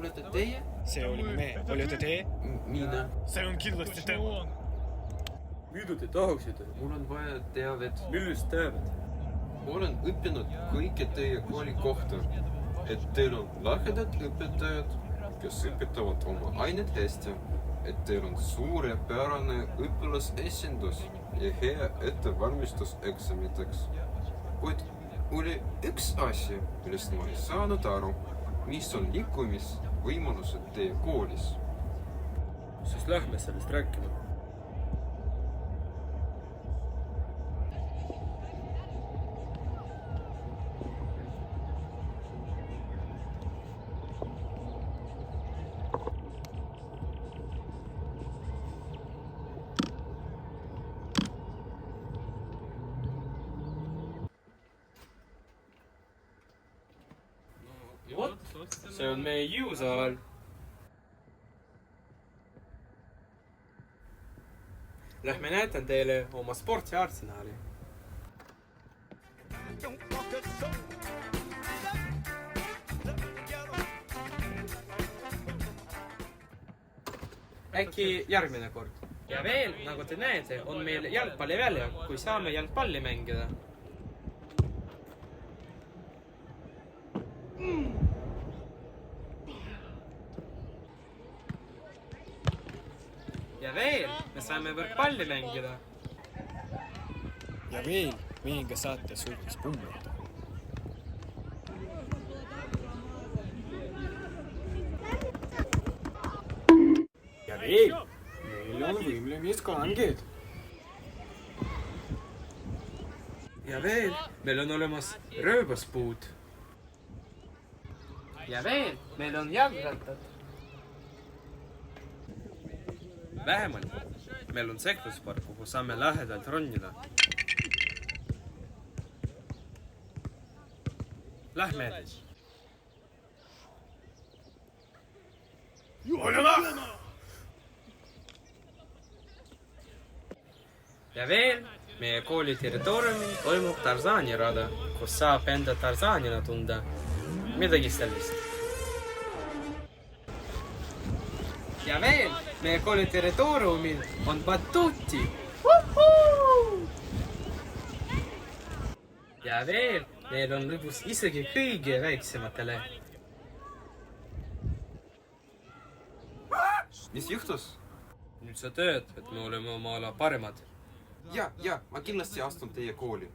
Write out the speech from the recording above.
olete teie? See olime me. Olete te? Mina. See on kindlasti tema. Mida te tahaksite? Mul on vaja teavet. Millist teavet? Olen õppinud kõike teie kooli kohta. Et teil on lahedad õpetajad, kes õpetavad oma ainet hästi. Et teil on suurepärane õpilasesindus ja hea ettevalmistus eksamiteks. Kuid oli üks asi, millest ma ei saanud aru, mis on liikumisvõimalused teie koolis. Siis lähme sellest rääkima. Vot, see on meie jõusaal. Lähme näitan teile oma sportsiarsenaali. Äkki järgmine kord. Ja veel, nagu te näete, on meil jalgpallivälja, kui saame jalgpalli mängida. Ja veel, me saame võrkpalli mängida. Ja veel, meiega saate suhtes pummata. Ja veel, meil on võimlemiskanged. Ja veel, meil on olemas rööbaspuud. Ja veel, meil on jalgrattad. Vähemalt, meil on sekluspark, kuhu saame lähedalt ronnida. Lähme edasi. Ja veel, meie kooli territooriumil toimub Tarzani rada, kus saab enda Tarzanina tunda. Midagi sellist. Ja veel, meie kooli territooriumil on batuti. Ja veel, meil on lõbus isegi kõige väiksematele. Mis juhtus? Nüüd sa tead, et me oleme oma ala paremad. Ja, ma kindlasti astun teie kooli.